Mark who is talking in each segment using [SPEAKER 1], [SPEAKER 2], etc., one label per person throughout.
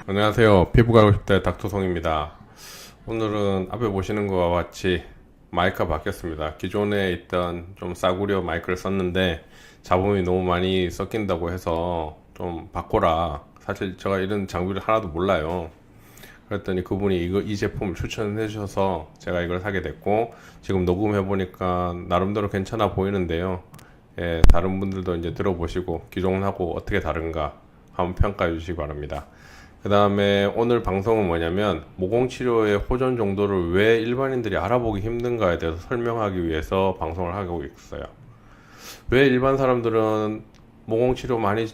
[SPEAKER 1] 안녕하세요. 피부가 하고 싶다 닥터송입니다. 오늘은 앞에 보시는 것과 같이 마이크가 바뀌었습니다. 기존에 있던 좀 싸구려 마이크를 썼는데 잡음이 너무 많이 섞인다고 해서 좀 바꿔라. 사실 제가 이런 장비를 하나도 몰라요. 그랬더니 그분이 이 제품을 추천해 주셔서 제가 이걸 사게 됐고, 지금 녹음해 보니까 나름대로 괜찮아 보이는데요. 예, 다른 분들도 이제 들어보시고 기존하고 어떻게 다른가 한번 평가해 주시기 바랍니다. 그 다음에 오늘 방송은 뭐냐면 모공치료의 호전 정도를 왜 일반인들이 알아보기 힘든가에 대해서 설명하기 위해서 방송을 하고 있어요. 왜 일반 사람들은 모공치료 많이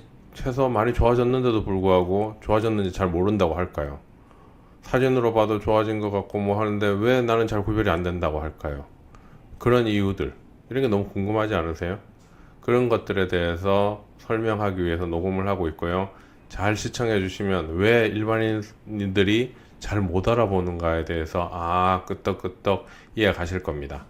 [SPEAKER 1] 해서 많이 좋아졌는데도 불구하고 좋아졌는지 잘 모른다고 할까요? 사진으로 봐도 좋아진 것 같고 뭐 하는데 왜 나는 잘 구별이 안 된다고 할까요? 그런 이유들, 이런 게 너무 궁금하지 않으세요? 그런 것들에 대해서 설명하기 위해서 녹음을 하고 있고요. 잘 시청해 주시면 왜 일반인들이 잘 못 알아보는가에 대해서 끄떡끄떡 이해 가실 겁니다.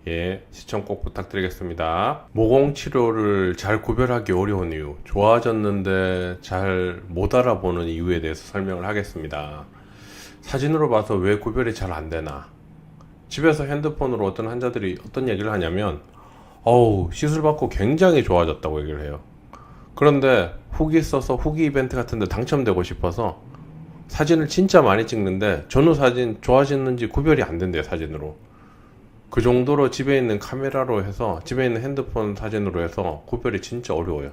[SPEAKER 1] 예, 시청 꼭 부탁드리겠습니다. 모공 치료를 잘 구별하기 어려운 이유, 좋아졌는데 잘 못 알아보는 이유에 대해서 설명을 하겠습니다. 사진으로 봐서 왜 구별이 잘 안 되나? 집에서 핸드폰으로 어떤 환자들이 어떤 얘기를 하냐면, 시술 받고 굉장히 좋아졌다고 얘기를 해요. 그런데 후기 써서 후기 이벤트 같은 데 당첨되고 싶어서 사진을 진짜 많이 찍는데 전후 사진 좋아지는지 구별이 안 된대요, 사진으로. 그 정도로 집에 있는 카메라로 해서, 집에 있는 핸드폰 사진으로 해서 구별이 진짜 어려워요.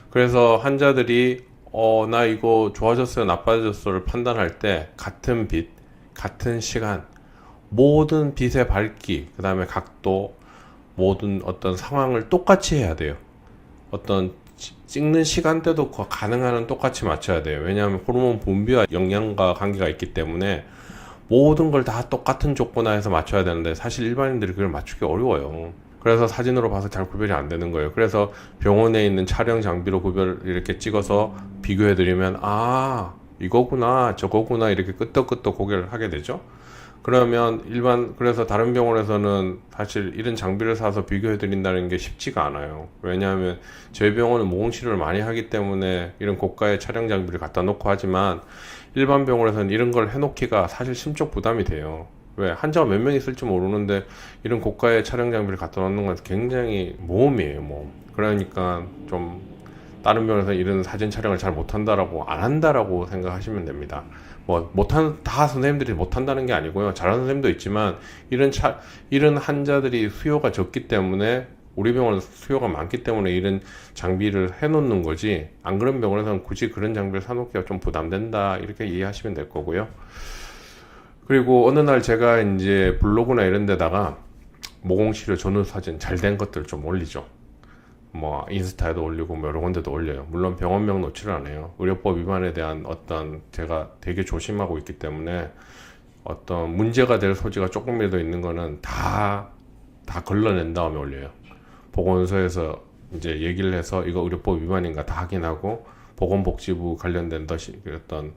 [SPEAKER 1] 그래서 환자들이 나 이거 좋아졌어요, 나빠졌어를 판단할 때 같은 빛, 같은 시간, 모든 빛의 밝기, 그 다음에 각도, 모든 어떤 상황을 똑같이 해야 돼요. 어떤 찍는 시간대도 가능한 한 똑같이 맞춰야 돼요. 왜냐하면 호르몬 분비와 영양과 관계가 있기 때문에 모든 걸 다 똑같은 조건하에서 맞춰야 되는데 사실 일반인들이 그걸 맞추기 어려워요. 그래서 사진으로 봐서 잘 구별이 안 되는 거예요. 그래서 병원에 있는 촬영 장비로 구별 이렇게 찍어서 비교해 드리면 이거구나 저거구나 이렇게 끄떡끄떡 고개를 하게 되죠. 그러면 그래서 다른 병원에서는 사실 이런 장비를 사서 비교해 드린다는 게 쉽지가 않아요. 왜냐하면 저희 병원은 모공치료를 많이 하기 때문에 이런 고가의 촬영 장비를 갖다 놓고 하지만, 일반 병원에서는 이런 걸 해놓기가 사실 심적 부담이 돼요. 왜? 환자가 몇 명 있을지 모르는데 이런 고가의 촬영 장비를 갖다 놓는 건 굉장히 모험이에요, 모험. 그러니까 좀 다른 병원에서 이런 사진 촬영을 잘 못한다라고, 안 한다라고 생각하시면 됩니다. 다 선생님들이 못한다는 게 아니고요. 잘하는 선생님도 있지만, 이런 환자들이 수요가 적기 때문에, 우리 병원은 수요가 많기 때문에 이런 장비를 해놓는 거지, 안 그런 병원에서는 굳이 그런 장비를 사놓기가 좀 부담된다, 이렇게 이해하시면 될 거고요. 그리고 어느 날 제가 이제 블로그나 이런 데다가 모공치료 전후 사진 잘 된 것들 좀 올리죠. 인스타에도 올리고 여러 군데도 올려요. 물론 병원명 노출을 안 해요. 의료법 위반에 대한 제가 되게 조심하고 있기 때문에 어떤 문제가 될 소지가 조금이라도 있는 거는 다 걸러낸 다음에 올려요. 보건소에서 이제 얘기를 해서 이거 의료법 위반인가 다 확인하고, 보건복지부 관련된 어떤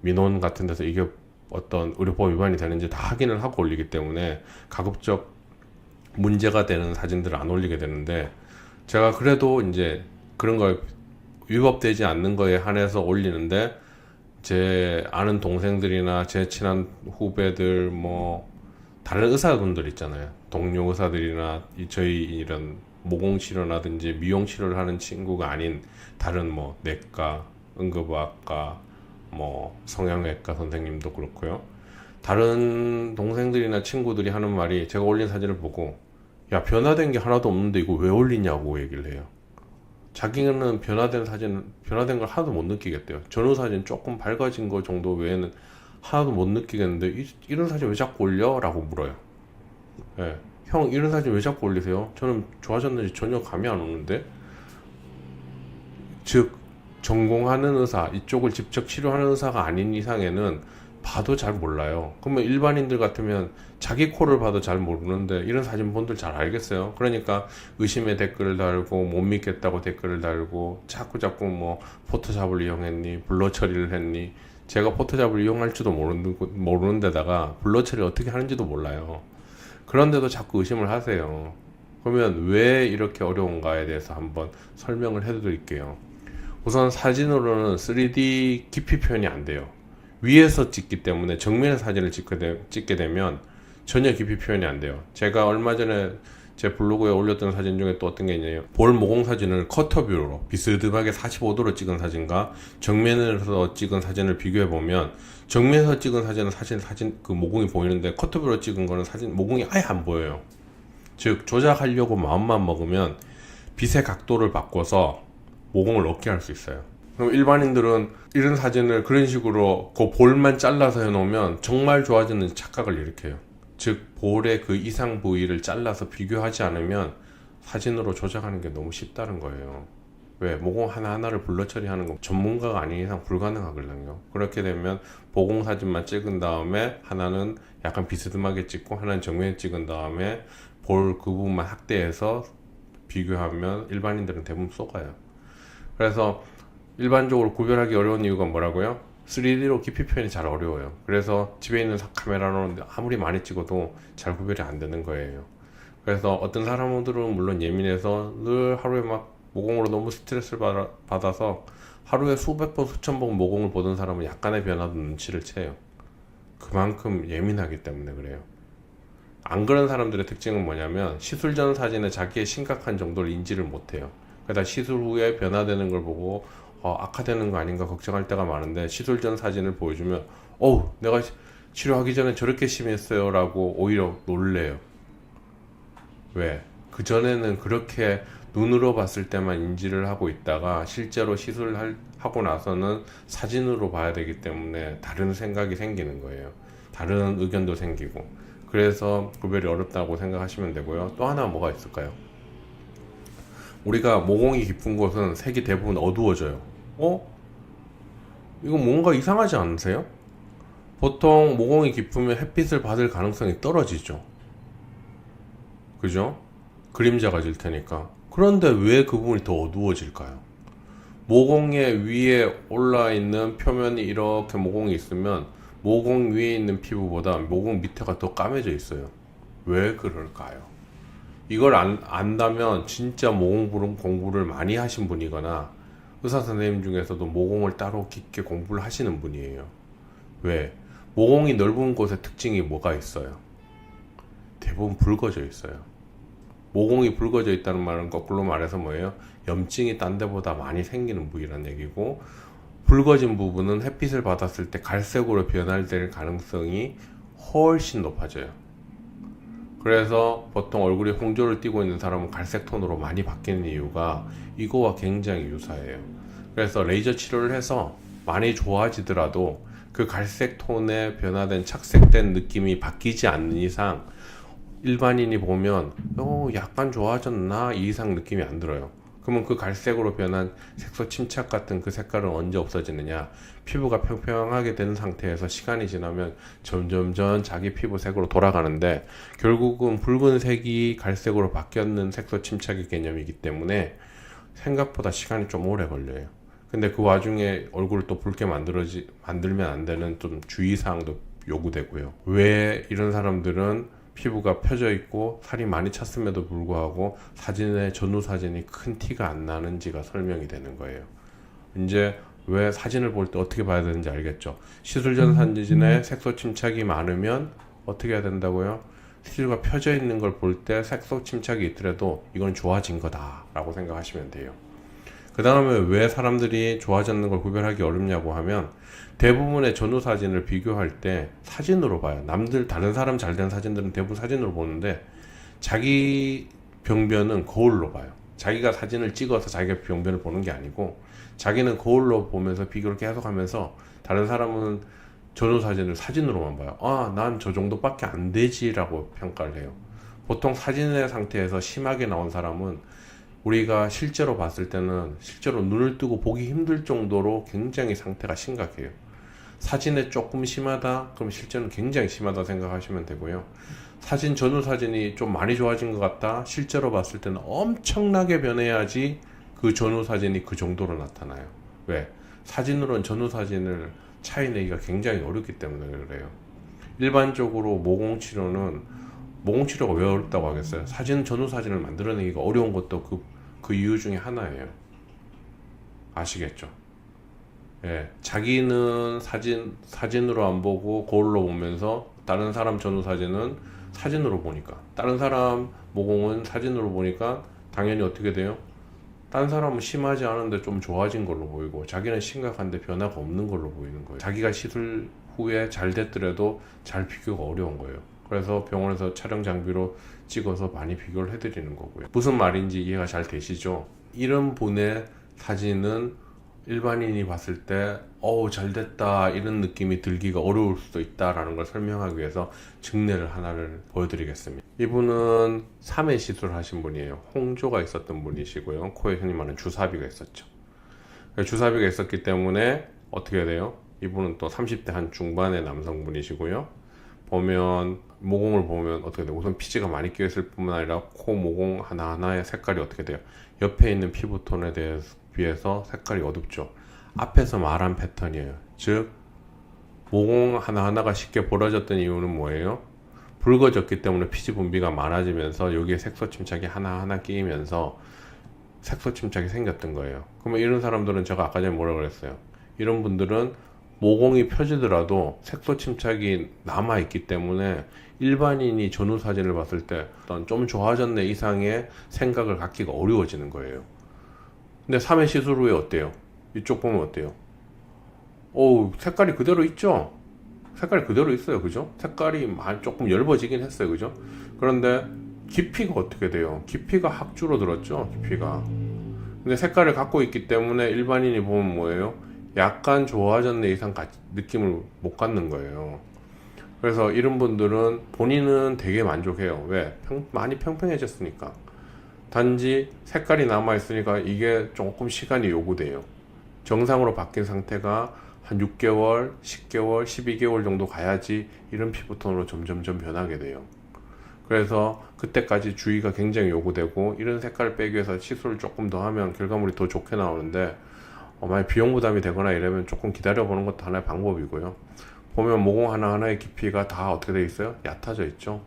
[SPEAKER 1] 민원 같은 데서 이게 어떤 의료법 위반이 되는지 다 확인을 하고 올리기 때문에 가급적 문제가 되는 사진들을 안 올리게 되는데, 제가 그래도 이제 그런 걸 위법되지 않는 거에 한해서 올리는데, 제 아는 동생들이나 제 친한 후배들, 다른 의사분들 있잖아요. 동료 의사들이나 저희 이런 모공치료라든지 미용치료를 하는 친구가 아닌 다른 내과, 응급의학과, 성형외과 선생님도 그렇고요. 다른 동생들이나 친구들이 하는 말이, 제가 올린 사진을 보고 야, 변화된 게 하나도 없는데 이거 왜 올리냐고 얘기를 해요. 자기는 변화된 걸 하나도 못 느끼겠대요. 전후 사진 조금 밝아진 거 정도 외에는 하나도 못 느끼겠는데 이런 사진 왜 자꾸 올려? 라고 물어요. 예. 형, 이런 사진 왜 자꾸 올리세요? 저는 좋아졌는지 전혀 감이 안 오는데? 즉, 전공하는 의사, 이쪽을 직접 치료하는 의사가 아닌 이상에는 봐도 잘 몰라요. 그러면 일반인들 같으면 자기 코를 봐도 잘 모르는데 이런 사진 본들 잘 알겠어요. 그러니까 의심의 댓글을 달고, 못 믿겠다고 댓글을 달고, 자꾸 포토샵을 이용했니, 블러 처리를 했니. 제가 포토샵을 이용할지도 모르는 데다가 블러 처리 어떻게 하는지도 몰라요. 그런데도 자꾸 의심을 하세요. 그러면 왜 이렇게 어려운가에 대해서 한번 설명을 해드릴게요. 우선 사진으로는 3D 깊이 표현이 안 돼요. 위에서 찍기 때문에 정면의 사진을 찍게 되면 전혀 깊이 표현이 안 돼요. 제가 얼마 전에 제 블로그에 올렸던 사진 중에 또 어떤 게 있냐면, 볼 모공 사진을 커터뷰로 비스듬하게 45도로 찍은 사진과 정면에서 찍은 사진을 비교해 보면, 정면에서 찍은 사진은 사진 그 모공이 보이는데, 커터뷰로 찍은 거는 사진 모공이 아예 안 보여요. 즉 조작하려고 마음만 먹으면 빛의 각도를 바꿔서 모공을 없게 할 수 있어요. 그럼 일반인들은 이런 사진을 그런 식으로 그 볼만 잘라서 해놓으면 정말 좋아지는 착각을 일으켜요. 즉 볼의 그 이상 부위를 잘라서 비교하지 않으면 사진으로 조작하는 게 너무 쉽다는 거예요. 왜? 모공 하나하나를 블러 처리하는 건 전문가가 아닌 이상 불가능하거든요. 그렇게 되면 보공 사진만 찍은 다음에 하나는 약간 비스듬하게 찍고 하나는 정면에 찍은 다음에 볼 그 부분만 확대해서 비교하면 일반인들은 대부분 속아요. 그래서 일반적으로 구별하기 어려운 이유가 뭐라고요? 3D로 깊이 표현이 잘 어려워요. 그래서 집에 있는 카메라로 아무리 많이 찍어도 잘 구별이 안 되는 거예요. 그래서 어떤 사람들은 물론 예민해서 늘 하루에 막 모공으로 너무 스트레스를 받아서 하루에 수백 번 수천 번 모공을 보던 사람은 약간의 변화도 눈치를 채요. 그만큼 예민하기 때문에 그래요. 안 그런 사람들의 특징은 뭐냐면, 시술 전 사진에 자기의 심각한 정도를 인지를 못해요. 그러다 시술 후에 변화되는 걸 보고 악화되는 거 아닌가 걱정할 때가 많은데, 시술 전 사진을 보여주면 내가 치료하기 전에 저렇게 심했어요 라고 오히려 놀래요. 왜? 그전에는 그렇게 눈으로 봤을 때만 인지를 하고 있다가 실제로 시술하고 나서는 사진으로 봐야 되기 때문에 다른 생각이 생기는 거예요. 다른 의견도 생기고. 그래서 구별이 어렵다고 생각하시면 되고요. 또 하나 뭐가 있을까요? 우리가 모공이 깊은 곳은 색이 대부분 어두워져요. 이거 뭔가 이상하지 않으세요? 보통 모공이 깊으면 햇빛을 받을 가능성이 떨어지죠. 그죠? 그림자가 질 테니까. 그런데 왜 그 부분이 더 어두워질까요? 모공의 위에 올라 있는 표면이 이렇게 모공이 있으면 모공 위에 있는 피부보다 모공 밑에가 더 까매져 있어요. 왜 그럴까요? 이걸 안다면 진짜 모공 공부를 많이 하신 분이거나 의사 선생님 중에서도 모공을 따로 깊게 공부를 하시는 분이에요. 왜? 모공이 넓은 곳의 특징이 뭐가 있어요? 대부분 붉어져 있어요. 모공이 붉어져 있다는 말은 거꾸로 말해서 뭐예요? 염증이 딴 데보다 많이 생기는 부위란 얘기고, 붉어진 부분은 햇빛을 받았을 때 갈색으로 변할될 가능성이 훨씬 높아져요. 그래서 보통 얼굴에 홍조를 띠고 있는 사람은 갈색 톤으로 많이 바뀌는 이유가 이거와 굉장히 유사해요. 그래서 레이저 치료를 해서 많이 좋아지더라도 그 갈색 톤에 변화된 착색된 느낌이 바뀌지 않는 이상 일반인이 보면 약간 좋아졌나 이 이상 느낌이 안 들어요. 그러면 그 갈색으로 변한 색소 침착 같은 그 색깔은 언제 없어지느냐? 피부가 평평하게 된 상태에서 시간이 지나면 점점점 자기 피부색으로 돌아가는데, 결국은 붉은색이 갈색으로 바뀌었는 색소 침착의 개념이기 때문에 생각보다 시간이 좀 오래 걸려요. 근데 그 와중에 얼굴을 또 붉게 만들면 안 되는 좀 주의사항도 요구되고요. 왜 이런 사람들은 피부가 펴져 있고 살이 많이 찼음에도 불구하고 사진의 전후 사진이 큰 티가 안 나는지가 설명이 되는 거예요. 이제 왜 사진을 볼 때 어떻게 봐야 되는지 알겠죠? 시술 전 사진에 색소 침착이 많으면 어떻게 해야 된다고요? 시술가 펴져 있는 걸 볼 때 색소 침착이 있더라도 이건 좋아진 거다 라고 생각하시면 돼요. 그 다음에 왜 사람들이 좋아졌는 걸 구별하기 어렵냐고 하면, 대부분의 전후 사진을 비교할 때 사진으로 봐요. 다른 사람 잘된 사진들은 대부분 사진으로 보는데, 자기 병변은 거울로 봐요. 자기가 사진을 찍어서 자기가 병변을 보는 게 아니고, 자기는 거울로 보면서 비교를 계속 하면서, 다른 사람은 전후 사진을 사진으로만 봐요. 난 저 정도밖에 안 되지 라고 평가를 해요. 보통 사진의 상태에서 심하게 나온 사람은 우리가 실제로 봤을 때는 실제로 눈을 뜨고 보기 힘들 정도로 굉장히 상태가 심각해요. 사진에 조금 심하다? 그럼 실제는 굉장히 심하다 생각하시면 되고요. 사진 전후 사진이 좀 많이 좋아진 것 같다? 실제로 봤을 때는 엄청나게 변해야지 그 전후 사진이 그 정도로 나타나요. 왜? 사진으로는 전후 사진을 차이 내기가 굉장히 어렵기 때문에 그래요. 일반적으로 모공치료가 왜 어렵다고 하겠어요? 전후 사진을 만들어내기가 어려운 것도 그 이유 중에 하나예요. 아시겠죠? 예, 자기는 사진으로 안 보고 거울로 보면서 다른 사람 전후 사진은 사진으로 보니까 다른 사람 모공은 사진으로 보니까 당연히 어떻게 돼요? 다른 사람은 심하지 않은데 좀 좋아진 걸로 보이고 자기는 심각한데 변화가 없는 걸로 보이는 거예요. 자기가 시술 후에 잘 됐더라도 잘 비교가 어려운 거예요. 그래서 병원에서 촬영 장비로 찍어서 많이 비교를 해드리는 거고요. 무슨 말인지 이해가 잘 되시죠? 이런 분의 사진은 일반인이 봤을 때 어우 잘 됐다 이런 느낌이 들기가 어려울 수도 있다라는 걸 설명하기 위해서 증례를 하나를 보여드리겠습니다. 이분은 3회 시술 하신 분이에요. 홍조가 있었던 분이시고요. 코에 흔히 말하는 주사비가 있었죠. 주사비가 있었기 때문에 어떻게 해야 돼요? 이분은 또 30대 한 중반의 남성분이시고요. 보면 모공을 보면 어떻게 돼요? 우선 피지가 많이 끼어 있을 뿐만 아니라 코 모공 하나하나의 색깔이 어떻게 돼요? 옆에 있는 피부톤에 비해서 색깔이 어둡죠. 앞에서 말한 패턴이에요. 즉 모공 하나하나가 쉽게 벌어졌던 이유는 뭐예요? 붉어졌기 때문에 피지 분비가 많아지면서 여기에 색소 침착이 하나하나 끼이면서 색소 침착이 생겼던 거예요. 그러면 이런 사람들은 제가 아까 전에 뭐라고 그랬어요? 이런 분들은 모공이 펴지더라도 색소 침착이 남아있기 때문에 일반인이 전후 사진을 봤을 때 어떤 좀 좋아졌네 이상의 생각을 갖기가 어려워지는 거예요. 근데 3회 시술 후에 어때요? 이쪽 보면 어때요? 오, 색깔이 그대로 있죠? 색깔이 그대로 있어요. 그죠? 색깔이 조금 엷어지긴 했어요. 그죠? 그런데 깊이가 어떻게 돼요? 깊이가 확 줄어들었죠? 깊이가. 근데 색깔을 갖고 있기 때문에 일반인이 보면 뭐예요? 약간 좋아졌네 이상 느낌을 못 갖는 거예요. 그래서 이런 분들은 본인은 되게 만족해요. 왜? 많이 평평해졌으니까. 단지 색깔이 남아있으니까 이게 조금 시간이 요구돼요. 정상으로 바뀐 상태가 한 6개월, 10개월, 12개월 정도 가야지 이런 피부톤으로 점점점 변하게 돼요. 그래서 그때까지 주의가 굉장히 요구되고 이런 색깔을 빼기 위해서 시술을 조금 더 하면 결과물이 더 좋게 나오는데 만약 비용 부담이 되거나 이러면 조금 기다려보는 것도 하나의 방법이고요. 보면 모공 하나하나의 깊이가 다 어떻게 되어 있어요? 얕아져 있죠.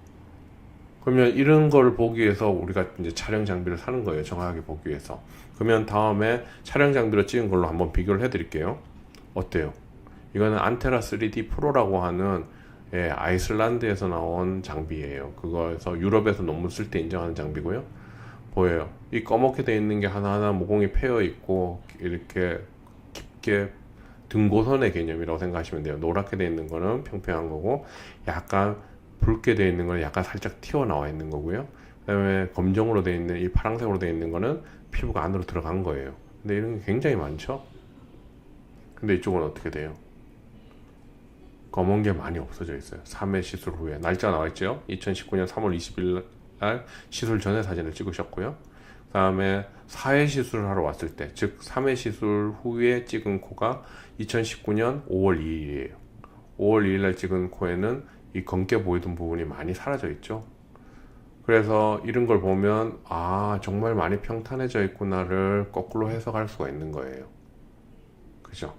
[SPEAKER 1] 그러면 이런 걸 보기 위해서 우리가 이제 촬영 장비를 사는 거예요. 정확하게 보기 위해서. 그러면 다음에 촬영 장비로 찍은 걸로 한번 비교를 해 드릴게요. 어때요? 이거는 안테라 3D 프로라고 하는 아이슬란드에서 나온 장비예요. 그거에서 유럽에서 논문 쓸 때 인정하는 장비고요. 보여요. 이 검게 되어 있는 게 하나하나 모공이 패여 있고 이렇게 깊게 등고선의 개념이라고 생각하시면 돼요. 노랗게 되어 있는 거는 평평한 거고 약간 붉게 되어 있는 거는 약간 살짝 튀어나와 있는 거고요. 그 다음에 검정으로 되어 있는 이 파란색으로 되어 있는 거는 피부가 안으로 들어간 거예요. 근데 이런 게 굉장히 많죠. 근데 이쪽은 어떻게 돼요? 검은 게 많이 없어져 있어요. 3회 시술 후에 날짜 나와 있죠. 2019년 3월 20일 날 시술 전에 사진을 찍으셨고요. 그 다음에 4회 시술을 하러 왔을 때, 즉 3회 시술 후에 찍은 코가 2019년 5월 2일이에요. 5월 2일 날 찍은 코에는 이 검게 보이던 부분이 많이 사라져 있죠. 그래서 이런 걸 보면 아 정말 많이 평탄해져 있구나를 거꾸로 해석할 수가 있는 거예요. 그죠?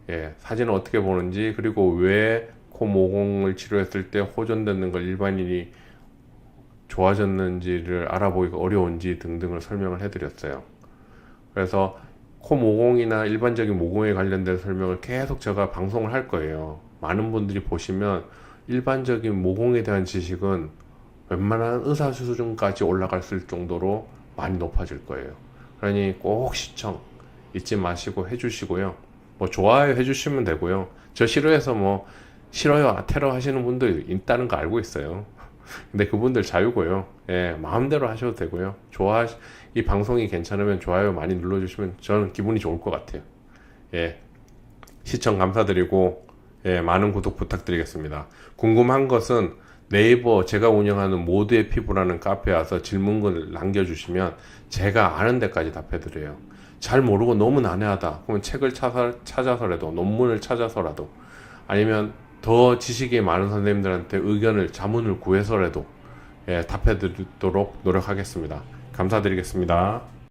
[SPEAKER 1] 예, 사진을 어떻게 보는지 그리고 왜 코 모공을 치료했을 때 호전되는 걸 일반인이 좋아졌는지를 알아보기가 어려운지 등등을 설명을 해드렸어요. 그래서 코 모공이나 일반적인 모공에 관련된 설명을 계속 제가 방송을 할 거예요. 많은 분들이 보시면 일반적인 모공에 대한 지식은 웬만한 의사 수준까지 올라갈 정도로 많이 높아질 거예요. 그러니 꼭 시청 잊지 마시고 해주시고요. 뭐 좋아요 해주시면 되고요. 저 싫어해서 뭐 싫어요 테러 하시는 분들 있다는 거 알고 있어요. 근데 그분들 자유고요. 예, 마음대로 하셔도 되고요. 이 방송이 괜찮으면 좋아요 많이 눌러주시면 저는 기분이 좋을 것 같아요. 예, 시청 감사드리고 예, 많은 구독 부탁드리겠습니다. 궁금한 것은 네이버 제가 운영하는 모두의 피부라는 카페에 와서 질문을 남겨주시면 제가 아는 데까지 답해드려요. 잘 모르고 너무 난해하다 그러면 책을 찾아서라도 논문을 찾아서라도 아니면 더 지식이 많은 선생님들한테 자문을 구해서라도 답해드리도록 노력하겠습니다. 감사드리겠습니다.